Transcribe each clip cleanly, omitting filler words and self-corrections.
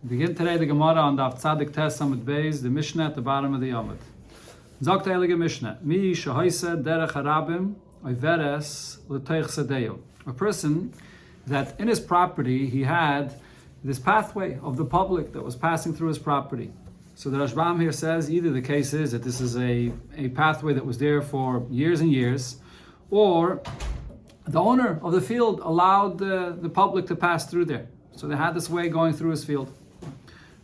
Begin today the Gemara on the Tzadik Tes Amud Beis, the Mishnah at the bottom of the Yomid. Zok Heilige Mishnah, Mi Shahoise Derech Harabim Oiveres L'Teich Sadeo. A person that in his property he had this pathway of the public that was passing through his property. So the Rashbam here says either the case is that this is a pathway that was there for years and years, or the owner of the field allowed the public to pass through there. So they had this way going through his field.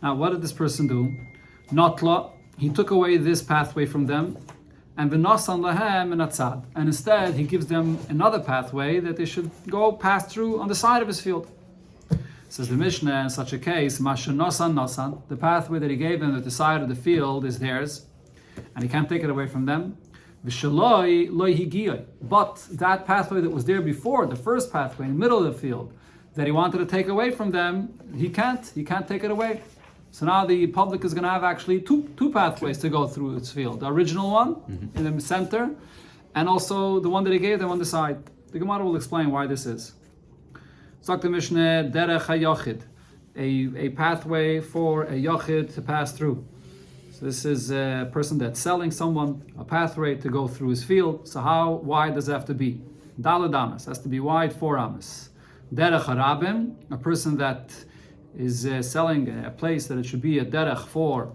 Now, what did this person do? Notla, he took away this pathway from them, and v'nosan lahem and atzad. And instead, he gives them another pathway that they should go pass through on the side of his field. Says the Mishnah, in such a case, masha nosan, the pathway that he gave them at the side of the field is theirs, and he can't take it away from them. V'shaloi loy higiyoi. But that pathway that was there before, the first pathway in the middle of the field, that he wanted to take away from them, he can't take it away. So now the public is going to have actually two pathways to go through its field. The original one in the center, and also the one that he gave them on the side. The Gemara will explain why this is. Zok the Mishnah, derech hayochid, a pathway for a yochid to pass through. So this is a person that's selling someone a pathway to go through his field. So how wide does it have to be? Daled amas, has to be wide 4 amas. Derech harabim, a person that is selling a place that it should be a derech for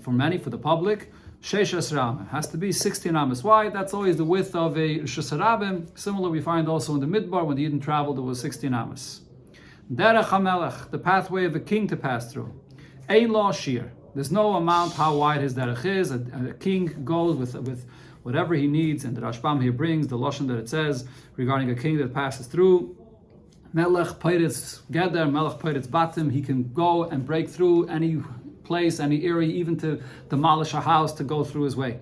many, for the public. Sheshas ram, has to be 16 amas wide. That's always the width of a rishus harabim. Similar we find also in the midbar when the Yidden traveled, it was 16 amas. Derech hamelech, the pathway of a king to pass through. Ein lo shir, there's no amount how wide his derech is. A king goes with whatever he needs, and the Rashbam here brings the lashon that it says regarding a king that passes through. Melech Peiritz Geder, Melech Peiritz Batim, he can go and break through any place, any area, even to demolish a house to go through his way.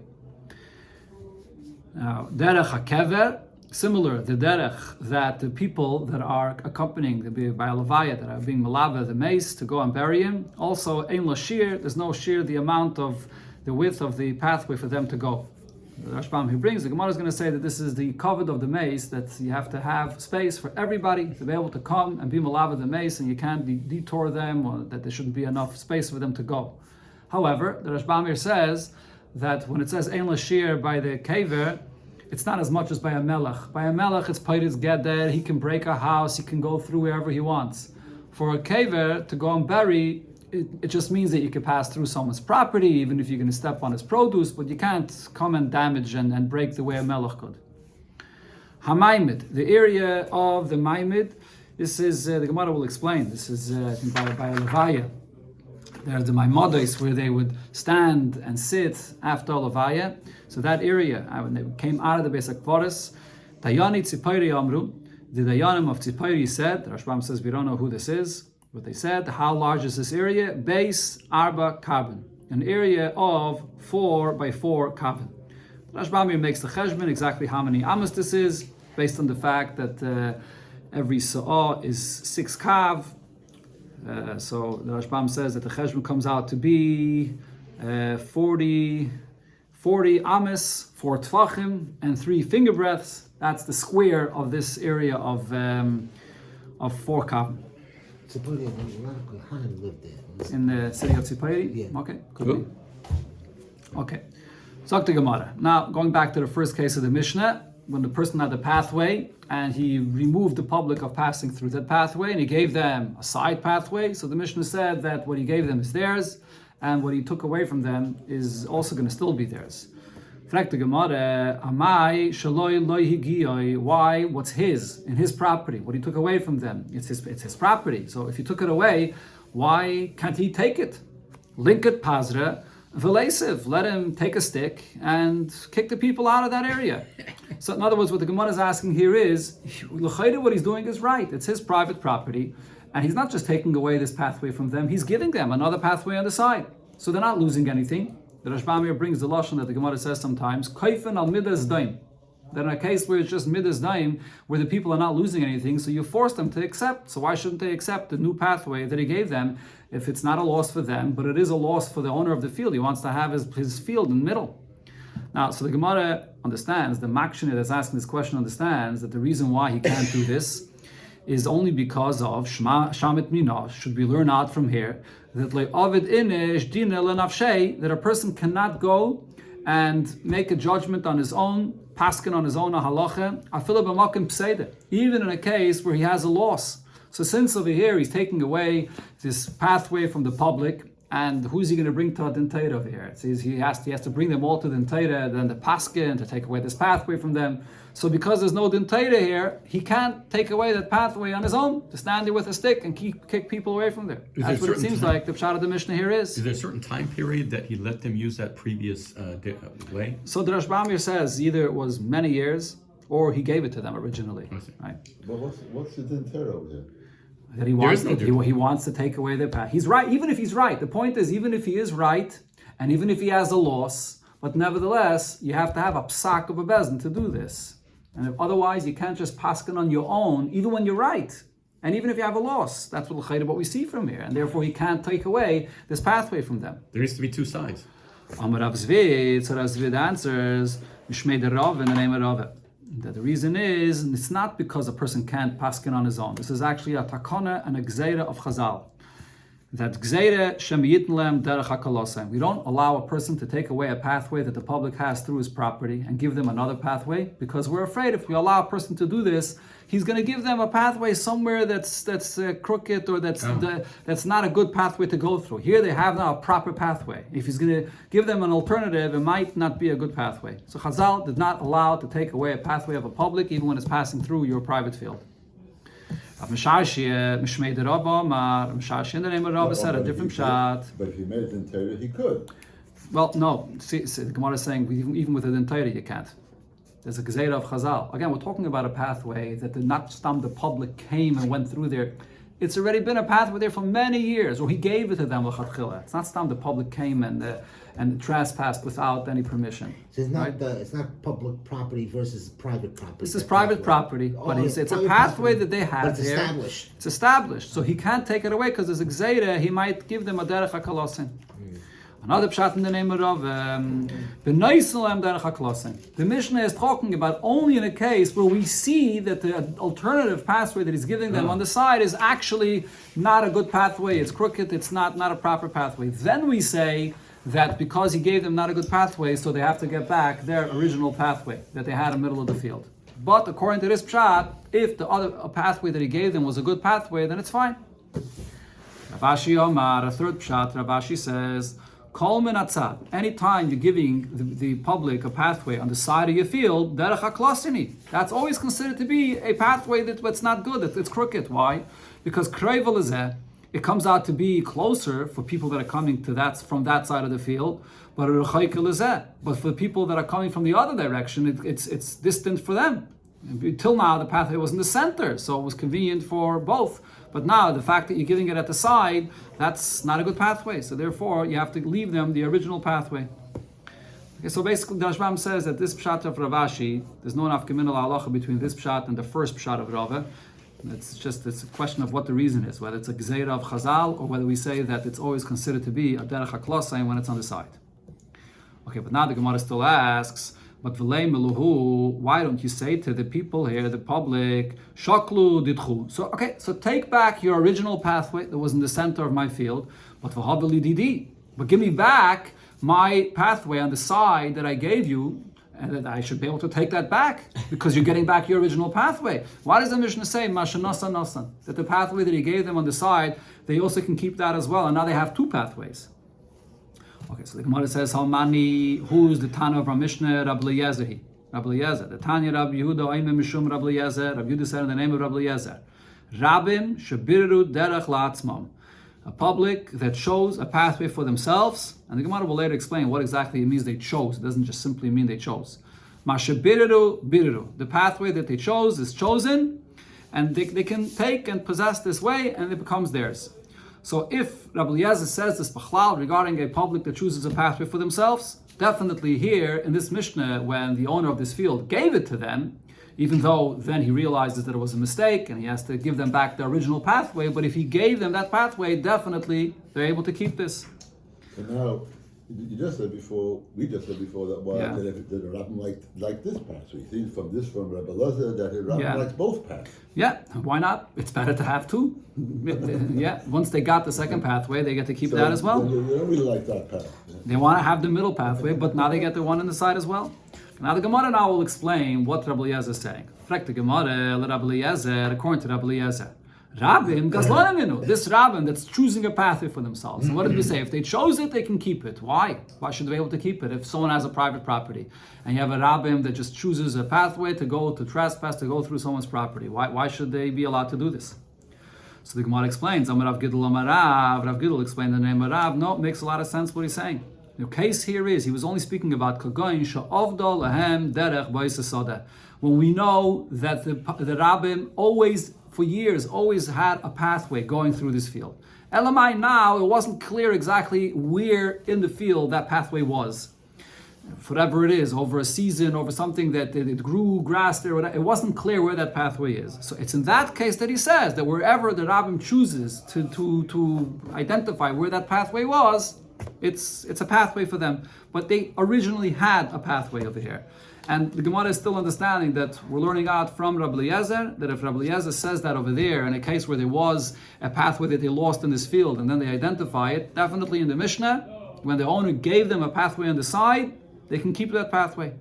Now, Derech HaKever, similar, the Derech that the people that are accompanying by a Levaya, that are being Malava, the mace, to go and bury him. Also, Ein La Shir, there's no Shir, the amount of the width of the pathway for them to go. The Rashbam he brings, the Gemara is going to say that this is the covet of the mace, that you have to have space for everybody to be able to come and be malava the mace, and you can't detour them, or that there shouldn't be enough space for them to go. However, the Rashbam here says that when it says Ein Lashir by the kaver, it's not as much as by a melech. By a melech, it's Peiritz Geder, he can break a house, he can go through wherever he wants. For a kaver to go and bury, it just means that you can pass through someone's property, even if you're going to step on his produce, but you can't come and damage and break the way a melech could. Hamaimid, the area of the maimid, this is, the Gemara will explain, this is by a levaya. There's the maimados where they would stand and sit after a levaya. So that area, when they came out of the Beis HaKvaros, Dayani Tzipayri Amru, the Dayanim of Tzipayri said, Rashbam says we don't know who this is, but they said, how large is this area? Base Arba Kabin, an area of 4 by 4 Kabin. Rashbam makes the cheshbon exactly how many amas this is, based on the fact that every sa'ah is 6 kav. So the Rashbam says that the cheshbon comes out to be 40 amas, 4 tfachim, and 3 finger breadths. That's the square of this area of 4 kabin. Tzipori, a lot of Kohanim lived there. In the city of Tzipori? Yeah. Okay, could be. Okay. Zok the Gemara. Now, going back to the first case of the Mishnah, when the person had the pathway, and he removed the public of passing through that pathway, and he gave them a side pathway, so the Mishnah said that what he gave them is theirs, and what he took away from them is also going to still be theirs. Frag the Gemara, Amai shaloi loy higiyoi. Why? What's his in his property? What he took away from them? It's his property. So if you took it away, why can't he take it? Linket pazra velasiv. Let him take a stick and kick the people out of that area. So in other words, what the Gemara is asking here is, what he's doing is right. It's his private property, and he's not just taking away this pathway from them. He's giving them another pathway on the side, so they're not losing anything. The Rashbam here brings the lashon that the Gemara says sometimes, Kaifen al midas daim. That in a case where it's just midas daim, where the people are not losing anything, so you force them to accept. So why shouldn't they accept the new pathway that he gave them if it's not a loss for them, but it is a loss for the owner of the field? He wants to have his field in the middle. Now, so the Gemara understands, the Makshani that's asking this question understands that the reason why he can't do this is only because of Shma Shamit Mina, should we learn out from here, that that a person cannot go and make a judgment on his own, paskin on his own halacha, even in a case where he has a loss. So since over here he's taking away this pathway from the public, and who's he going to bring to Din Torah over here? It says he has to bring them all to Din Torah, then the paskin to take away this pathway from them. So because there's no Din Torah here, he can't take away that pathway on his own, to stand there with a stick and kick people away from there. That's what it seems like the pshat of the Mishnah here is. Is there a certain time period that he let them use that previous way? So the Rashbam here says either it was many years or he gave it to them originally. Right? But what's the Din Torah over here? That he wants to take away their path. He's right, even if he's right. The point is, even if he is right, and even if he has a loss, but nevertheless, you have to have a psak of a bezin to do this. And if otherwise, you can't just paskin on your own, even when you're right. And even if you have a loss, that's what we see from here. And therefore, he can't take away this pathway from them. There needs to be two sides. Amar Rav Zvid, so Rav Zvid answers, Mishmei de Rav, in the name of Rav. That the reason is, it's not because a person can't paskin on his own. This is actually a takana and a gzeira of Chazal. That gzeira shem yitn lem derech hakalosem. We don't allow a person to take away a pathway that the public has through his property and give them another pathway, because we're afraid if we allow a person to do this, he's going to give them a pathway somewhere that's crooked or that's not a good pathway to go through. Here they have now a proper pathway. If he's going to give them an alternative, it might not be a good pathway. So Chazal did not allow to take away a pathway of a public even when it's passing through your private field. Mishashi in the name of Rabba said a different shot. But if he made it Din Torah, he could. Well, no. See, the Gemara is saying even with a Din Torah you can't. There's a Gezeira of Chazal. Again, we're talking about a pathway that not the public came and went through there. It's already been a pathway there for many years, or he gave it to them l'chatchila. It's not the public came and trespassed without any permission. So it's not public property versus private property. This is private property, but it's a pathway that they have there. Established. It's established, so he can't take it away because there's a Gezeira. He might give them a derech hakalosin. Another pshat in the name of Rav, the Mishnah is talking about only in a case where we see that the alternative pathway that he's giving them on the side is actually not a good pathway, it's crooked, it's not a proper pathway. Then we say that because he gave them not a good pathway, so they have to get back their original pathway that they had in the middle of the field. But according to this pshat, if the other pathway that he gave them was a good pathway, then it's fine. Ravashi Omar, a third pshat, Ravashi says, anytime you're giving the public a pathway on the side of your field, that's always considered to be a pathway that's not good, it's crooked. Why? Because it comes out to be closer for people that are coming from that side of the field, but for the people that are coming from the other direction, it's distant for them. Until now, the pathway was in the center, so it was convenient for both. But now, the fact that you're giving it at the side, that's not a good pathway. So therefore, you have to leave them the original pathway. Okay, so basically, the Rashbam says that this pshat of Ravashi, there's no nafkamin halacha between this pshat and the first pshat of Rava. It's a question of what the reason is, whether it's a gzeira of Chazal or whether we say that it's always considered to be a derech haklosai when it's on the side. Okay, but now the Gemara still asks, but v'lei meluhu, why don't you say to the people here, the public, shaklu didchu? So take back your original pathway that was in the center of my field, but v'haveli didi. But give me back my pathway on the side that I gave you, and that I should be able to take that back because you're getting back your original pathway. Why does the Mishnah say mashanasa nasan? That the pathway that he gave them on the side, they also can keep that as well, and now they have two pathways. Okay, so the Gemara says, how many? Who's the Tana of our Mishnah? Rabbi Eliezer. Rabbi Eliezer. The Tanya Rabbi Yehuda Oimim Mishum Rabbi Eliezer. Rabbi Yehuda said in the name of Rabbi Eliezer, Rabim Shabiru Derech La'atzmam. A public that chose a pathway for themselves, and the Gemara will later explain what exactly it means they chose. It doesn't just simply mean they chose. Mashabiru Biru. The pathway that they chose is chosen, and they can take and possess this way, and it becomes theirs. So if Rabbi Eliezer says this b'chlal regarding a public that chooses a pathway for themselves, definitely here in this Mishnah, when the owner of this field gave it to them, even though then he realizes that it was a mistake and he has to give them back the original pathway, but if he gave them that pathway, definitely they're able to keep this. So now, You just said before, we just said before that that the Rabbim liked this path. So you see from Rabbi Lazar that the Rabbim likes both paths. Yeah, why not? It's better to have two. Yeah, once they got the second pathway, they get to keep that as well. You don't really like that path. Yeah. They want to have the middle pathway, but now they get the one on the side as well. Now the Gemara now will explain what Rabbi Eliezer is saying. The Gemara, Rabbi Eliezer, according to Rabbi Eliezer. Rabbim, Gazlanaminu, this Rabbim that's choosing a pathway for themselves. And what did we say? If they chose it, they can keep it. Why? Why should they be able to keep it if someone has a private property? And you have a Rabbim that just chooses a pathway to go to trespass, to go through someone's property. Why should they be allowed to do this? So the Gemara explains, Amar Rav Gidl Amar Rav, Rav Gidl explained the name of Rav. No, it makes a lot of sense what he's saying. The case here is, he was only speaking about Kagoin Sha'ovdol Ahem Derech Ba'isasada. When we know that the Rabbim always, for years, always had a pathway going through this field. Elamai now, it wasn't clear exactly where in the field that pathway was. Whatever it is, over a season, over something that it grew grass there, whatever, it wasn't clear where that pathway is. So it's in that case that he says that wherever the Rabbim chooses to identify where that pathway was, it's a pathway for them. But they originally had a pathway over here. And the Gemara is still understanding that we're learning out from Rabbi Eliezer, that if Rabbi Eliezer says that over there, in a case where there was a pathway that they lost in this field, and then they identify it, definitely in the Mishnah, when the owner gave them a pathway on the side, they can keep that pathway.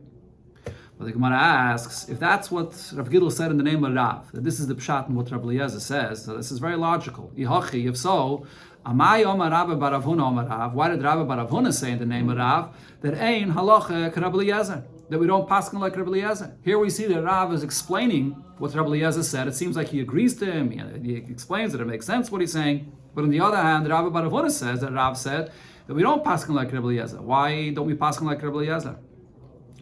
But the Gemara asks, if that's what Rav Gidl said in the name of Rav, that this is the pshat and what Rabbi Eliezer says, so this is very logical. Ihachi, if so, Amai Omar Rabbi Bar Avuna Omar Rav, why did Rabbi Bar Avuna say in the name of Rav, that Ein Halacha Rabbi Eliezer, that we don't paskin like Rabbi Eliezer? Here we see that Rav is explaining what Rabbi Eliezer said. It seems like he agrees to him, he explains that it makes sense what he's saying. But on the other hand, Rabbi Bar Avuna says that Rav said that we don't paskin like Rabbi Eliezer. Why don't we paskin like Rabbi Eliezer?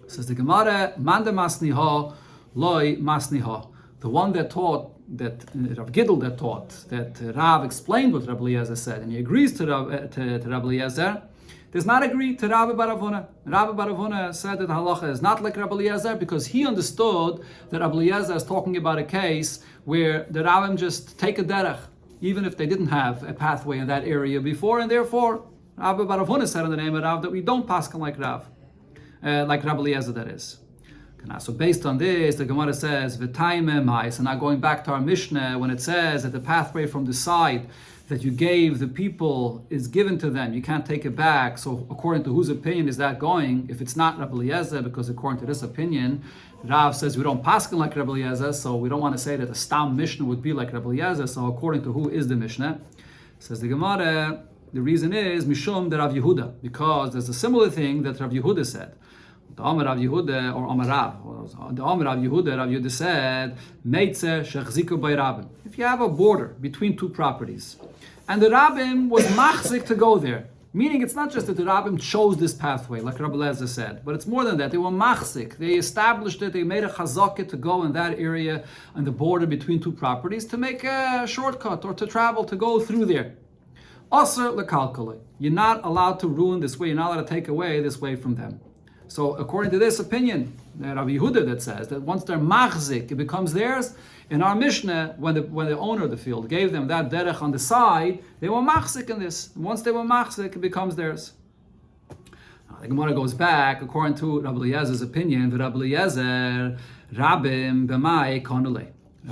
Says the Gemara, Manda Masniha, Loi Masniha. The one that taught, that Rav Gidl that taught, that Rav explained what Rabbi Eliezer said, and he agrees to Rabbi Eliezer, does not agree to Rabbi Bar Avuna. Rabbi Bar Avuna said that the halacha is not like Rabbi Eliezer because he understood that Rabbi Eliezer is talking about a case where the Rabbim just take a derech, even if they didn't have a pathway in that area before, and therefore Rabbi Bar Avuna said in the name of Rav that we don't paskin like Rav. Like Rabbi Eliezer, that is. So based on this, the Gemara says, "V'taime mai." So now going back to our Mishnah, when it says that the pathway from the side that you gave the people is given to them, you can't take it back. So according to whose opinion is that going? If it's not Rabbi Eliezer, because according to this opinion, Rav says we don't paskin like Rabbi Eliezer, so we don't want to say that the Stam Mishnah would be like Rabbi Eliezer. So according to who is the Mishnah? Says the Gemara, the reason is Mishum de Rav Yehuda, because there's a similar thing that Rav Yehuda said. The Amar Rav Yehuda, or Amar Rav, the Amar Rav Yehuda said, Meitze shechziku by Rabbim. If you have a border between two properties, and the Rabbim was machzik to go there, meaning it's not just that the Rabbim chose this pathway, like Rabbi Eliezer said, but it's more than that. They were machzik. They established it. They made a chazakah to go in that area on the border between two properties to make a shortcut or to travel, to go through there. Aser lekalkale. You're not allowed to ruin this way. You're not allowed to take away this way from them. So according to this opinion, Rabbi Yehuda that says that once they're machzik, it becomes theirs. In our Mishnah, when the owner of the field gave them that derech on the side, they were machzik in this. And once they were machzik, it becomes theirs. Now, the Gemara goes back, according to Rabbi Eliezer's opinion, the Rabbi Eliezer, Rabbim b'mai konule.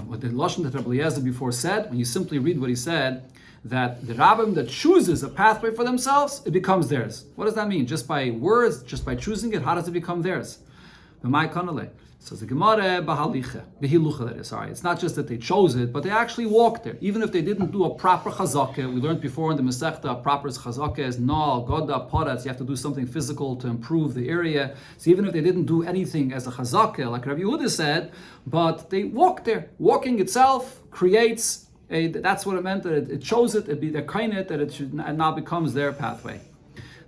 What the lashon that Rabbi Eliezer before said, when you simply read what he said, that the Rabbim that chooses a pathway for themselves, it becomes theirs. What does that mean? Just by words, just by choosing it, how does it become theirs? B'mai konule. So the Gemara behilucha, that is, sorry. It's not just that they chose it, but they actually walked there. Even if they didn't do a proper chazakah, we learned before in the Masechta, a proper chazakah is no, goda, paratz, you have to do something physical to improve the area. So even if they didn't do anything as a chazakah, like Rabbi Yehuda said, but they walked there. Walking itself creates that's what it meant, that it chose it, the kainet, that it should now becomes their pathway.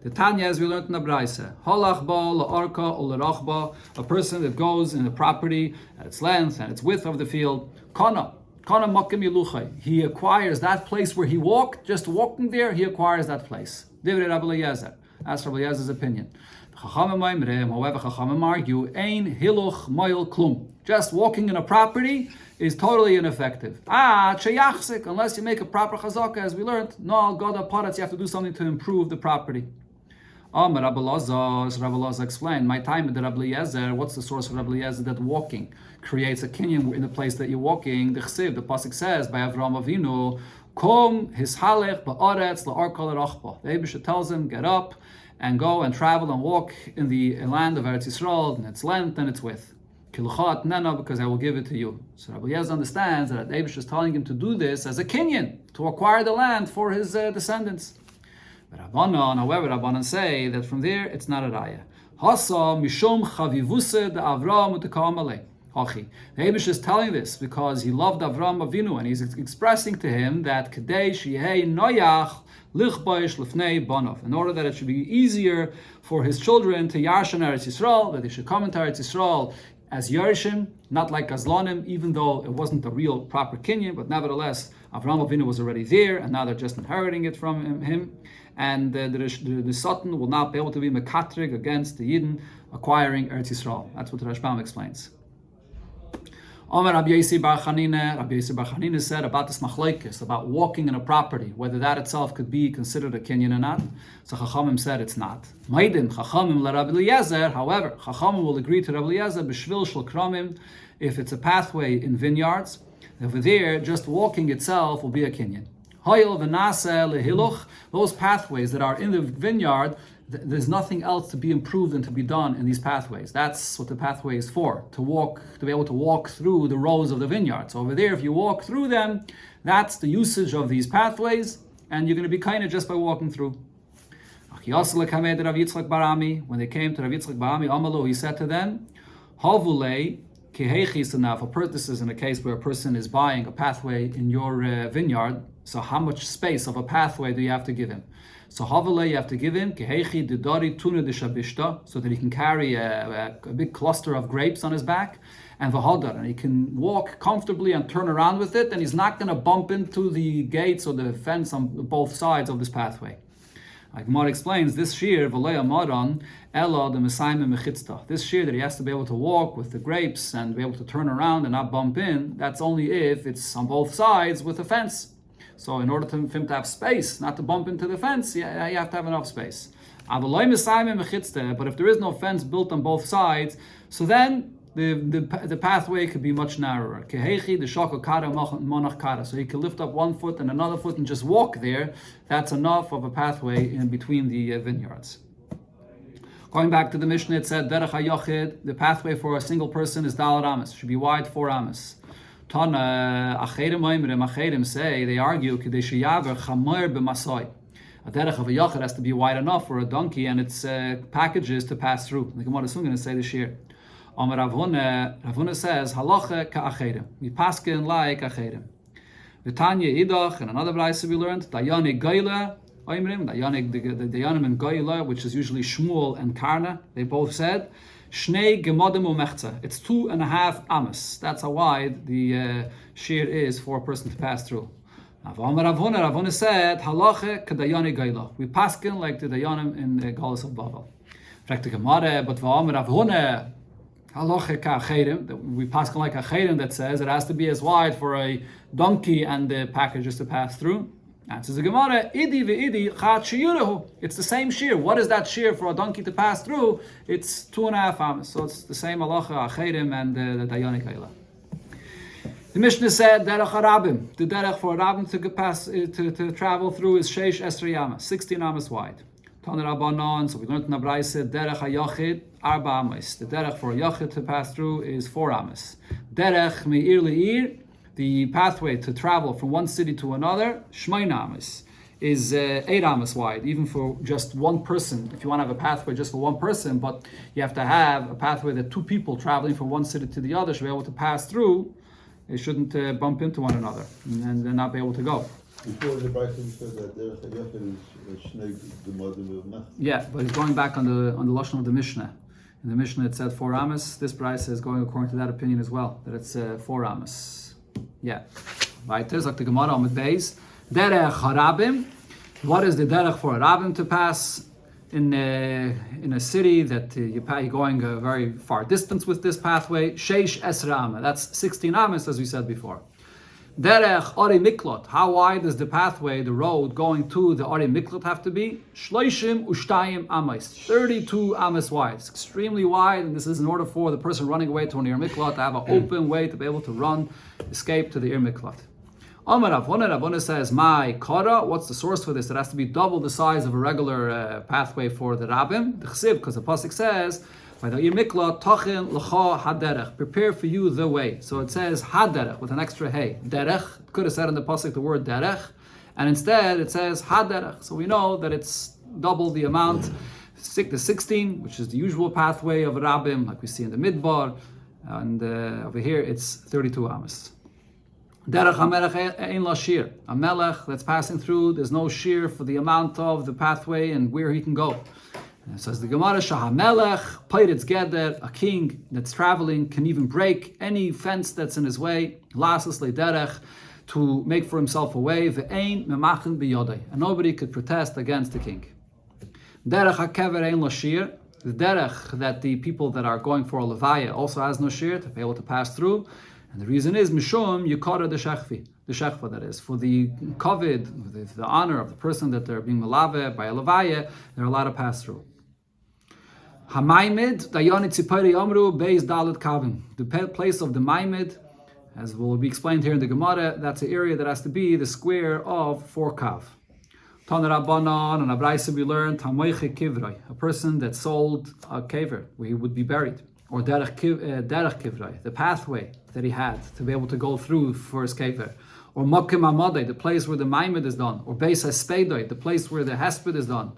The Tanya, as we learned in the Braisa, halach ba la'arka or l'rachba, a person that goes in the property at its length and its width of the field, kana makim yiluchai. He acquires that place where he walked, just walking there, he acquires that place. Divrei Rabbi Eliezer. That's Rabbi Eliezer's opinion. However, Chachamim argue, ein hiluch moil klum. Just walking in a property is totally ineffective. Sheyachzik, unless you make a proper chazakah, as we learned, no goda paratz, you have to do something to improve the property. Rabbi Elazar explained, my time with Rabbi Eliezer, what's the source of Rabbi Eliezer that walking creates a kinyan in the place that you're walking? The pasuk says by Avraham Avinu, Kom hishalech ba'aretz la'arkal rachba. The Eibusha tells him, get up and go and travel and walk in the land of Eretz Yisrael, and its length and its width. Kiluchat nena, because I will give it to you. So Rabbi Eliezer understands that the Eibusha is telling him to do this as a kinyan, to acquire the land for his descendants. But Rabbanan say that from there it's not a raya. Hasa mishom chavivuse de Avram u'tekamalei. The Eibush is telling this because he loved Avram Avinu, and he's expressing to him that Kedei sheyehei noyach lichbaish lefnei banov, in order that it should be easier for his children to yarshan Eretz Yisrael, that they should come into Eretz Yisrael as Yershim, not like Gazlanim, even though it wasn't the real proper kinyan, but nevertheless Avram Avinu was already there, and now they're just inheriting it from him. And the Satan will not be able to be mekatrig against the Yidden acquiring Eretz Yisrael. That's what the Rashbam explains. Rabbi Yossi Bar Chanina said about this machlokes, about walking in a property, whether that itself could be considered a kinyan or not. So Chachamim said it's not. Maidim Chachamim la Rabbi Eliezer. However, Chachamim will agree to Rabbi Eliezer b'shvil shel kramim if it's a pathway in vineyards. Over there, just walking itself will be a kinyan. Hoyel v'naseh lehiluch, those pathways that are in the vineyard, there's nothing else to be improved and to be done in these pathways. That's what the pathway is for, to be able to walk through the rows of the vineyard. So over there, if you walk through them, that's the usage of these pathways, and you're going to be kind of just by walking through. When they came to Rav Yitzchak Bar Ami, Amalu, he said to them, Havulei kiheichis, this is in a case where a person is buying a pathway in your vineyard, so how much space of a pathway do you have to give him? So Havale, you have to give him kehechi didari tuna de shabishta, so that he can carry a big cluster of grapes on his back, and v'hadar, and he can walk comfortably and turn around with it, and he's not going to bump into the gates or the fence on both sides of this pathway. Like Gemara explains, this shear v'leya maran ela the mesayim mechitzta. This shear that he has to be able to walk with the grapes and be able to turn around and not bump in, that's only if it's on both sides with a fence. So in order for him to have space, not to bump into the fence, you have to have enough space. But if there is no fence built on both sides, so then the pathway could be much narrower. So he can lift up one foot and another foot and just walk there. That's enough of a pathway in between the vineyards. Going back to the Mishnah, it said, Derech HaYochid, the pathway for a single person is Daled Amas, should be wide 4 Amas. Tana Acherim say, they argue, Kedeshiyaver Chamer b'masoi. A derech of a yachid has to be wide enough for a donkey and its packages to pass through. The Gemara is soon going to say this here. Amar Rav Huna says, Halacha ka'acherim. We paskin like acherim. V'tanya idach, and another brayse we learned, Dayanik Goyla, Oimrim, the Dayanim and Goyla, which is usually Shmuel and Karna, they both said, Shnei gemodim u'mechza. It's 2.5 amas. That's how wide the shear is for a person to pass through. Rav Huna said, Halacha k'dayani Goyla. We paskin like the Dayanim in the Galus of Bava. But Rav Huna, Halacha ka'acherim, we paskin like acherim that says it has to be as wide for a donkey and the packages to pass through. Answers the Gemara, Idi ve'idi chat shiyurehu. It's the same shear. What is that shear for a donkey to pass through? It's 2.5 amas. So it's the same halacha acherim and the Dayanik Hayla. The Mishnah said derech harabim. The derech for a rabbin to pass to travel through is sheish esrei amas, 16 amas wide. Tana Rabbanon. So we learned in the Braisa derech hayochid arba amas. The derech for a yochid to pass through is 4 amas. Derech me'ir le'ir. The pathway to travel from one city to another, Shmein Amas, is 8 Amas wide, even for just one person. If you want to have a pathway just for one person, but you have to have a pathway that 2 people traveling from one city to the other should be able to pass through. They shouldn't bump into one another and then not be able to go. Before the Bryson said that there is Shnei gemodim u'mechza. Yeah, but he's going back on the lashon of the Mishnah. In the Mishnah it said 4 Amas. This Bryce is going according to that opinion as well, that it's 4 Amas. Yeah. Weiter sagt the Gemara on the base. Derech harabim. What is the derech for a rabbim to pass in a city that you're going a very far distance with this pathway? Sheish esra ama. That's 16 amas, as we said before. Derech Ori Miklot. How wide does the pathway, the road going to the Ori Miklot have to be? Shloishim Ushtayim Amos. 32 Amos wide. It's extremely wide, and this is in order for the person running away to an Ir Miklot to have an open way to be able to run, escape to the Ir Miklot. Amar Ravona says, my Kara, what's the source for this? It has to be double the size of a regular pathway for the Rabbim. The Chsiv, because the Pasuk says, by the Ir Miklat, Tachin L'cha Haderech, prepare for you the way. So it says Haderech with an extra hey. Derech, could have said in the Pasuk the word Derech, and instead it says Haderech. So we know that it's double the amount. The 16, which is the usual pathway of a Rabbim, like we see in the Midbar, and over here it's 32 Amos. Derech HaMelech Ein La Shir. A Melech that's passing through, there's no shear for the amount of the pathway and where he can go. And it says the Gemara, Shahamelech, Peiritz Geder, a king that's traveling can even break any fence that's in his way, Lasas Derech, to make for himself a way, Ve'ein Memachin B'yodai, and nobody could protest against the king. Derech HaKever Ein La Shir, the Derech that the people that are going for a Levaya also has no shear to be able to pass through. And the reason is Mishum Yukara the Shechva, that is, for the kovid, the honor of the person that they're being malave by a levaya, they're allowed to pass through. Hamaimid Dayani Tzipari Amru Beis Dalet Kavim. The place of the Maimid, as will be explained here in the Gemara, that's an area that has to be the square of 4 kav. Tana Rabbanan and Abraisa we learned Tamoiche Kivrei, a person that sold a kaver where he would be buried. Or derech kivrei, the pathway that he had to be able to go through for his kever. Or makim amadei, the place where the maimed is done. Or beis hespedoi, the place where the hesped is done.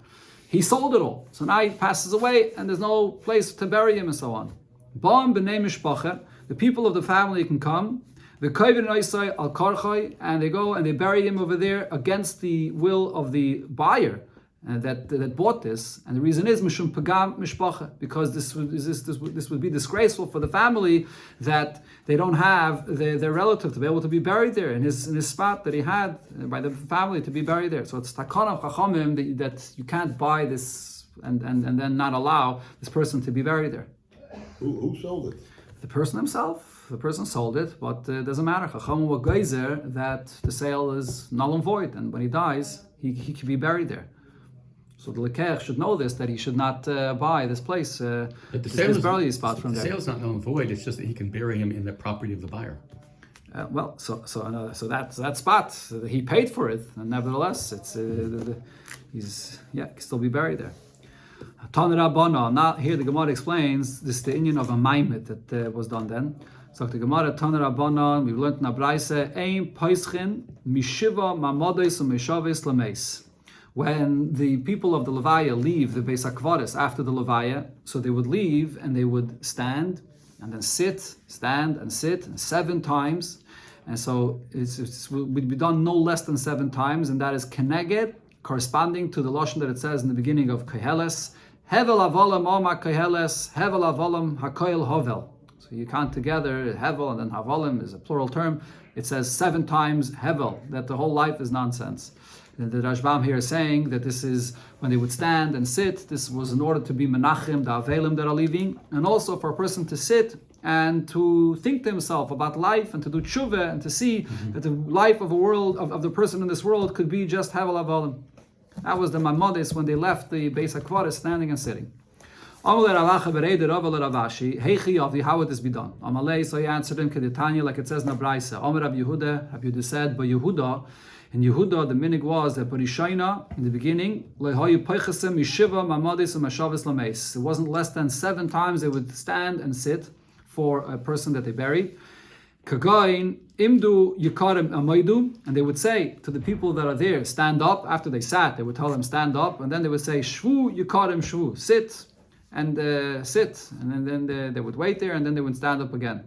He sold it all. So now he passes away and there's no place to bury him and so on. Ba'am b'nei mishpacha, the people of the family can come. The koivin oisai al karchai, and they go and they bury him over there against the will of the buyer. That bought this, and the reason is mishum pagam mishpacha, because this would be disgraceful for the family that they don't have their relative to be able to be buried there in his spot that he had by the family to be buried there. So it's takana chachamim that you can't buy this and then not allow this person to be buried there. Who sold it? The person himself. The person sold it, but it doesn't matter. Chachamim were geyser that the sale is null and void, and when he dies, he can be buried there. So the Lekech should know this, that he should not buy this place, but the this burial spot from there. The sale's not null and void, it's just that he can bury him in the property of the buyer. So that spot, he paid for it, and nevertheless, he can still be buried there. Tan Rabbana, now here the Gemara explains this, the inyan of a maimet that was done then. So the Gemara, Tan Rabbana, we've learned in Abraisa, Ein Paischin, Mishiva Mamodes Umeshaves Lameis. When the people of the Levaya leave the Beis HaKvaris after the Levaya, so they would leave and they would stand and then stand and sit 7 times. And so it would be done no less than 7 times, and that is Keneged, corresponding to the Lashon that it says in the beginning of Koheles, Hevel Avolam Oma Koheles, Hevel Avolam HaKoel Hovel. So you count together, Hevel and then Havolim is a plural term. It says 7 times Hevel, that the whole life is nonsense. The Rashbam here is saying that this is when they would stand and sit. This was in order to be menachim, the avelim that are leaving, and also for a person to sit and to think to himself about life and to do tshuva and to see that the life of a world of the person in this world could be just havel avalim. That was the Maimonides when they left the Beis HaKvaris, standing and sitting. Amalei Ravacha bereide Rava leRavashi, Heichi Avi, how would this be done? Amalei, so he answered him Keditanya, like it says in Abraisa. Amar Rab Yehuda said, but Yehuda. In Yehuda, the minig was that Barishaina, in the beginning, it wasn't less than 7 times they would stand and sit for a person that they buried. Kagain imdu yikarim amaydu, and they would say to the people that are there, stand up. After they sat, they would tell them stand up, and then they would say shvu yikarim shvu, sit, and then they would wait there, and then they would stand up again.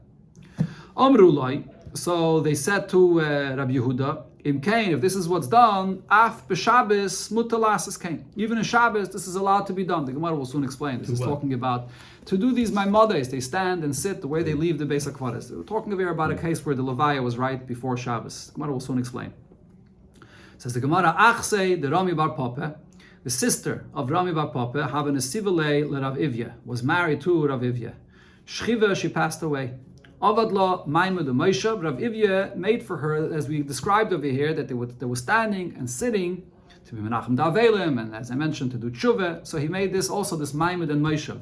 Amrulai, so they said to Rabbi Yehuda, Im Kain, if this is what's done, af b'Shabbos mutalas is Kain. Even in Shabbos, this is allowed to be done. The Gemara will soon explain. This is talking about to do these Maimonides. They stand and sit the way they leave the Beis HaKvaris. We're talking here about a case where the Levaya was right before Shabbos. The Gemara will soon explain. It says the Gemara, Achsei the Rami Bar Papa, the sister of Rami Bar Papa, having a sivilei le Rav Ivya, was married to Rav Ivya. Shchiva, she passed away. Avadla Maimud Moshe. Rav Ivya made for her, as we described over here, that they were standing and sitting to be Menachem Davelim, and as I mentioned, to do tshuva. So he made this Maimud and Moshe.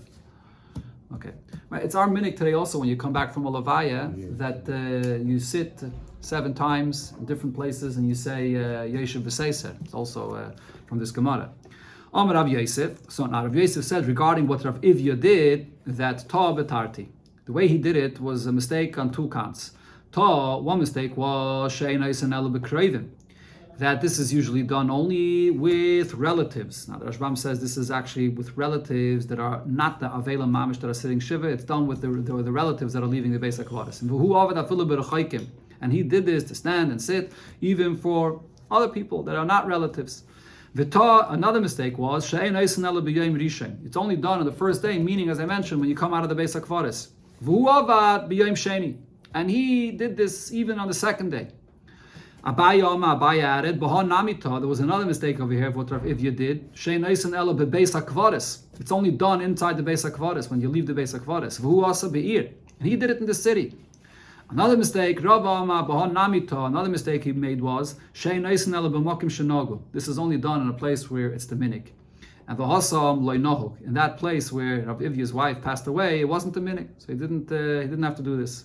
Okay, right. It's our minhag today also when you come back from a levaya that you sit 7 times in different places and you say Yeshiv V'Seiser. It's also from this Gemara. Amar Rav Yosef. So now Rav Yosef said regarding what Rav Ivya did that Ta Betarti. The way he did it was a mistake on 2 counts. One mistake was Shein Eisen Ela B'Kreivim, that this is usually done only with relatives. Now the Rashbam says this is actually with relatives that are not the Avela Mamish that are sitting Shiva. It's done with the relatives that are leaving the Beis HaKvaris. And he did this to stand and sit even for other people that are not relatives. Another mistake was She'ein Eisen Ela B'Yom Rishon. It's only done on the first day, meaning, as I mentioned, when you come out of the Beis HaKvaris. V'hu avad b'Yom Sheni. And he did this even on the second day. Abaya added, there was another mistake over here of what Rav Ivya did. Shein Eisen Ela Bebeis HaKvaris. It's only done inside the Beis HaKvaris, when you leave the Beis HaKvaris. V'hu asa be'ir. And he did it in the city. Another mistake, another mistake he made was, Shein Eisen Ela B'Mokim Shenogu. This is only done in a place where it's the minik. And v'hasam loy nohuk. In that place where Rav Ivya's wife passed away, it wasn't the minik. So he didn't have to do this.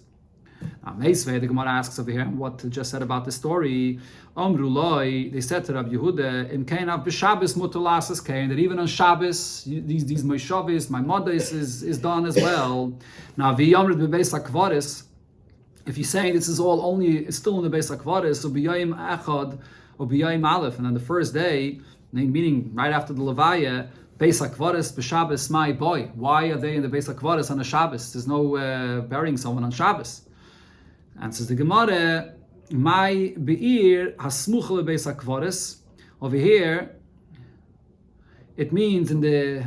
Now, Meisvei, the Gemara asks over here what just said about the story. They said to Rav Yehuda, in Kainav b'Shabbos mutalasas kain, that even on Shabbos, these Moshavis, my mother is done as well. Now, v'yamrid b'Beis HaKvaris, if you're saying this is it's still in the Beis HaKvaris, so b'yayim echad or b'yayim aleph, and on the first day, meaning right after the Levaya, Beis HaKvaris b'Shabbos my boy. Why are they in the Beis HaKvaris on a Shabbos? There's no burying someone on Shabbos. And says the Gemara, my be'ir hasmuch lebeis HaKvaris. Over here, it means in the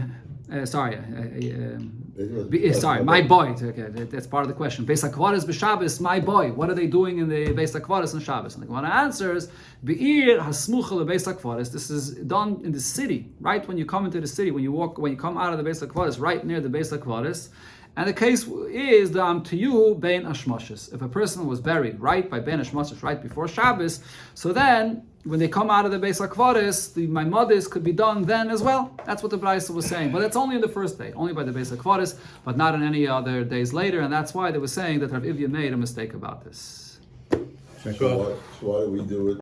my boy. Okay, that's part of the question. Beis HaKvaris b'Shabbos, my boy. What are they doing in the Beis HaKvaris on Shabbos? And the Gemara answers, be'ir hasmuch lebeis HaKvaris. This is done in the city, right when you come into the city, when you come out of the Beis HaKvaris, right near the Beis HaKvaris. And the case is the to you bein hashmoshes. If a person was buried right by bein hashmoshes, right before Shabbos, so then when they come out of the Beis HaKvaris, the maimodes could be done then as well. That's what the Braisa was saying. But that's only in the first day, only by the Beis HaKvaris, but not in any other days later. And that's why they were saying that Rav Ivya made a mistake about this. So why do we do it